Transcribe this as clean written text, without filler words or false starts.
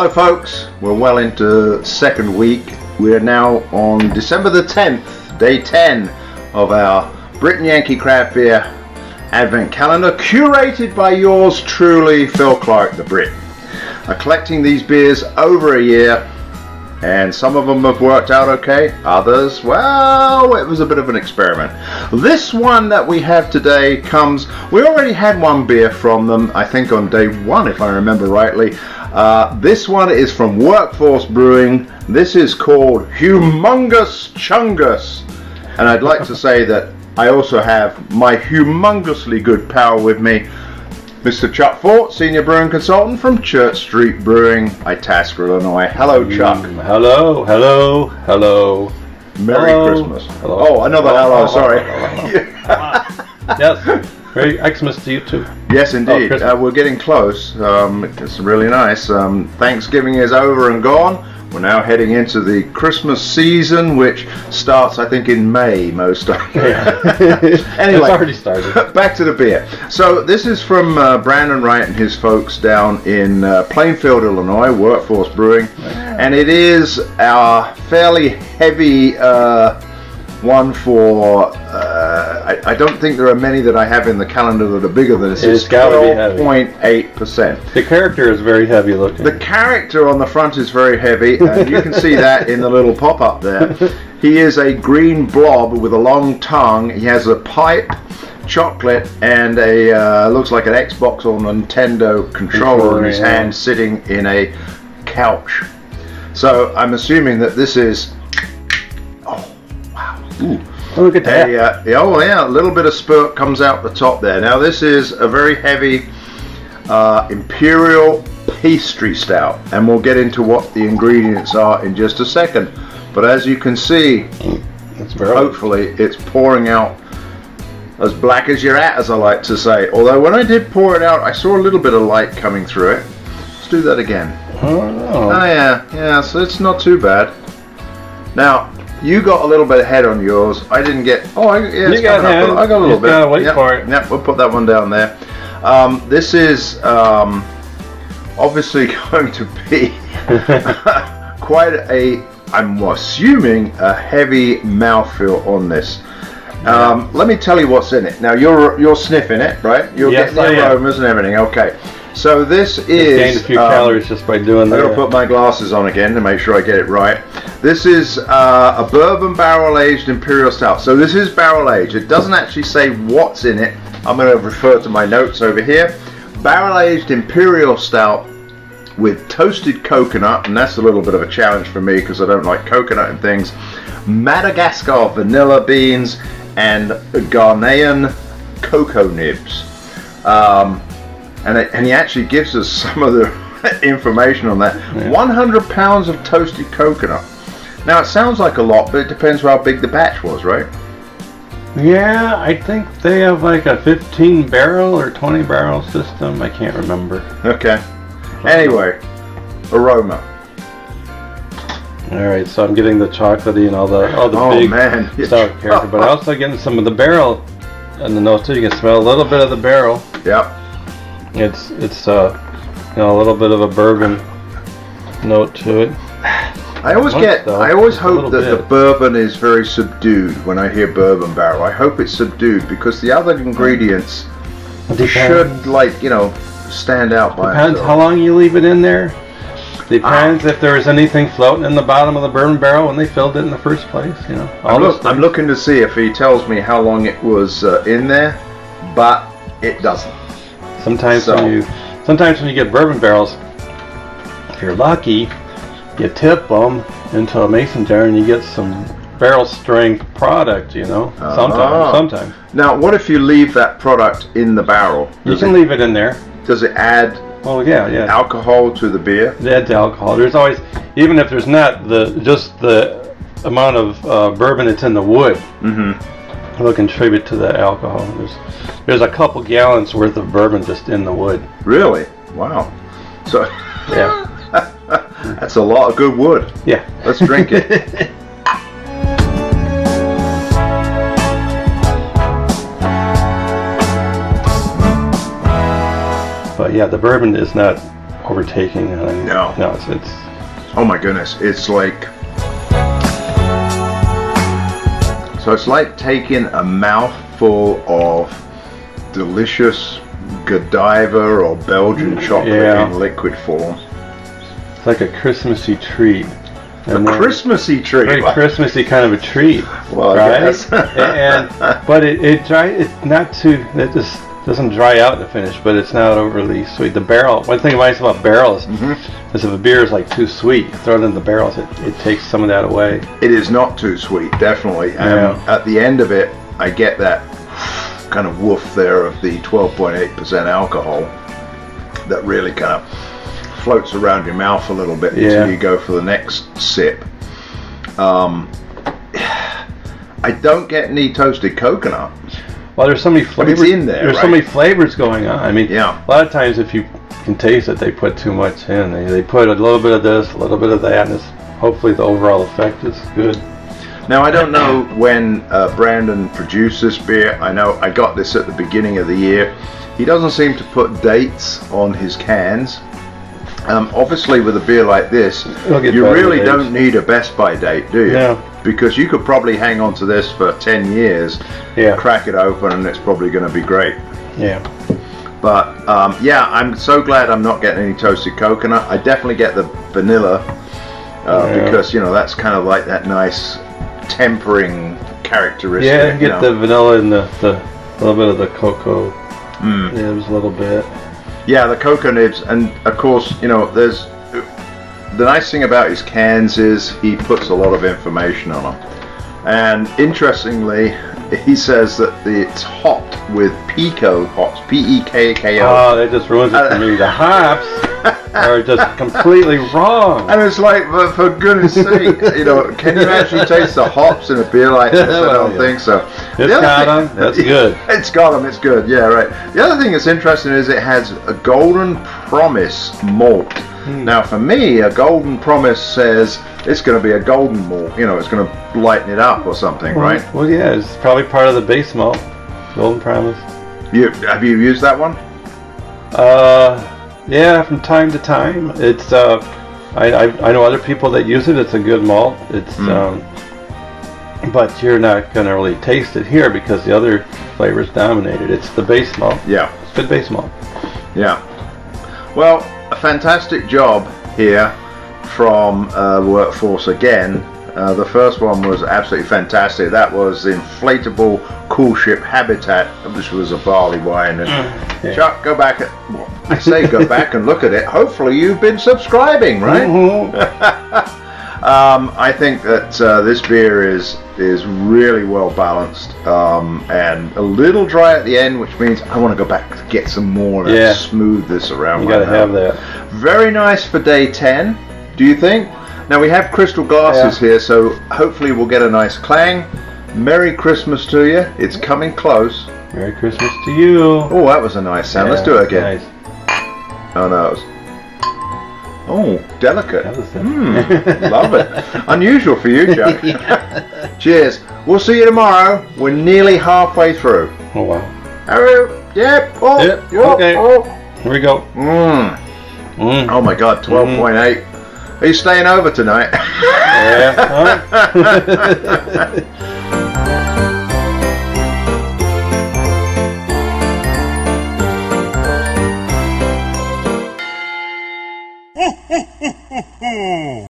Hello folks, we're well into second week. We are now on December the 10th, day 10 of our Brit and Yankee craft beer advent calendar, curated by yours truly, Phil Clark the Brit. I'm collecting these beers over a year, and some of them have worked out okay, others, well, it was a bit of an experiment. This one that we have today we already had one beer from them, I think on day one if I remember rightly. This one is from Werk Force Brewing. This is called Humongous Chungus, and I'd like to say that I also have my humongously good pal with me, Mr. Chuck Fort, Senior Brewing Consultant from Church Street Brewing, Itasca, Illinois. Hello, Chuck. Hello. Merry Christmas. Hello. Oh, another hello, sorry. Yes, Merry Xmas to you too. Yes, indeed. We're getting close. It's really nice. Thanksgiving is over and gone. We're now heading into the Christmas season, which starts, I think, in May most times. Yeah. Anyway, it's already started. Back to the beer. So this is from Brandon Wright and his folks down in Plainfield, Illinois, Werk Force Brewing, and it is our fairly heavy one for. I don't think there are many that I have in the calendar that are bigger than this. It's got to be heavy. 12.8%. The character is very heavy looking. The character on the front is very heavy, and you can see that in the little pop-up there. He is a green blob with a long tongue. He has a pipe, chocolate, and a looks like an Xbox or Nintendo controller in his hand, sitting in a couch. So I'm assuming that this is. Oh wow! Ooh. Oh, look at that. A little bit of spurt comes out the top there. Now this is a very heavy imperial pastry stout, and we'll get into what the ingredients are in just a second. But as you can see, hopefully it's pouring out as black as you're at, as I like to say. Although when I did pour it out, I saw a little bit of light coming through it. Let's do that again. Oh yeah, so it's not too bad. Now, you got a little bit ahead on yours. I didn't get. I got a little bit. Gotta wait for it. Yep, we'll put that one down there. This is obviously going to be quite I'm assuming a heavy mouthfeel on this. Let me tell you what's in it. Now you're sniffing it, right? You're getting the aromas and everything. Okay. So this is gained a few calories just by doing that. I'm going to put my glasses on again to make sure I get it right. This is a bourbon barrel-aged imperial stout. So this is barrel-aged. It doesn't actually say what's in it. I'm going to refer to my notes over here. Barrel-aged imperial stout with toasted coconut, and that's a little bit of a challenge for me because I don't like coconut and things. Madagascar vanilla beans and Ghanaian cocoa nibs. And he actually gives us some of the information on that. 100 pounds of toasted coconut. Now it sounds like a lot, but it depends how big the batch was, right? Yeah, I think they have like a 15 barrel or 20 barrel system. I can't remember. Okay. Anyway, aroma. All right, so I'm getting the chocolatey and all the big stout character, but I'm also getting some of the barrel and the nose too. You can smell a little bit of the barrel. Yep. It's a little bit of a bourbon note to it. I always hope that the bourbon is very subdued when I hear bourbon barrel. I hope it's subdued because the other ingredients should stand out by Depends themselves. how long you leave it in there. Depends if there was anything floating in the bottom of the bourbon barrel when they filled it in the first place. I'm looking to see if he tells me how long it was in there, but it doesn't. Sometimes when you get bourbon barrels, if you're lucky, you tip them into a mason jar and you get some barrel strength product. Sometimes. Now, what if you leave that product in the barrel? You can leave it in there. Does it add? Oh yeah. Alcohol to the beer? It adds alcohol. There's always, even if there's not just the amount of bourbon that's in the wood. Mm-hmm. Will contribute to the alcohol. There's a couple gallons worth of bourbon just in the wood. Really? Wow. So yeah, that's a lot of good wood. Yeah. Let's drink it. But yeah, the bourbon is not overtaking. No. No, it's. Oh my goodness, it's like. So it's like taking a mouthful of delicious Godiva or Belgian chocolate in liquid form. It's like a Christmassy treat. Christmassy treat. Very Christmassy kind of a treat. Well, right? Yes. But it's not too. It just doesn't dry out in the finish, but it's not overly sweet. The barrel. One thing nice about barrels is if a beer is like too sweet, you throw it in the barrels, it takes some of that away. It is not too sweet, definitely. At the end of it, I get that kind of woof there of the 12.8% alcohol that really kind of floats around your mouth a little bit until you go for the next sip. I don't get any toasted coconut. Well, there's so many flavors. But it's in there, There's so many flavors going on. I mean, a lot of times if you can taste it, they put too much in. They put a little bit of this, a little bit of that, and hopefully the overall effect is good. Now, I don't know when Brandon produced this beer. I know I got this at the beginning of the year. He doesn't seem to put dates on his cans. Obviously, with a beer like this, you really don't need a Best By date, do you? No. Because you could probably hang on to this for 10 years, crack it open, and it's probably going to be great. Yeah. But, I'm so glad I'm not getting any toasted coconut. I definitely get the vanilla because, that's kind of like that nice tempering characteristic. Yeah, you get the vanilla and the little bit of the cocoa nibs a little bit. Yeah, the cocoa nibs, and of course, there's the nice thing about his cans is he puts a lot of information on them. And interestingly, he says that it's hopped with Pico hops, P-E-K-K-O. Oh, that just ruins it for me. The hops are just completely wrong. And it's like, for goodness sake, can you actually taste the hops in a beer like this? I don't think so. It's got them. That's good. It's got them. It's good. Yeah, right. The other thing that's interesting is it has a Golden Promise malt. Now, for me, a Golden Promise says it's going to be a golden malt. It's going to lighten it up or something, right? Well, yeah, it's probably part of the base malt. Golden Promise. Have you used that one? Yeah, from time to time. It's I know other people that use it. It's a good malt. It's but you're not going to really taste it here because the other flavors dominated. It's the base malt. Yeah. It's good base malt. Yeah. Well, a fantastic job here from Werk Force again. The first one was absolutely fantastic. That was the inflatable cool ship Habitat, which was a barley wine. And Chuck, go back go back and look at it. Hopefully you've been subscribing, right? I think that this beer is really well balanced and a little dry at the end, which means I want to go back to get some more and smooth this around. You got to have that. Very nice for day 10, do you think? Now we have crystal glasses here, so hopefully we'll get a nice clang. Merry Christmas to you. It's coming close. Merry Christmas to you. Oh, that was a nice sound. Let's do it again. Nice. Oh no. Oh, delicate. Love it. Unusual for you, Joe. Cheers. We'll see you tomorrow. We're nearly halfway through. Oh wow. Hello. Yep. Oh. Yep. Okay. Oh. Here we go. Oh my God. 12.8. Are you staying over tonight? Yeah.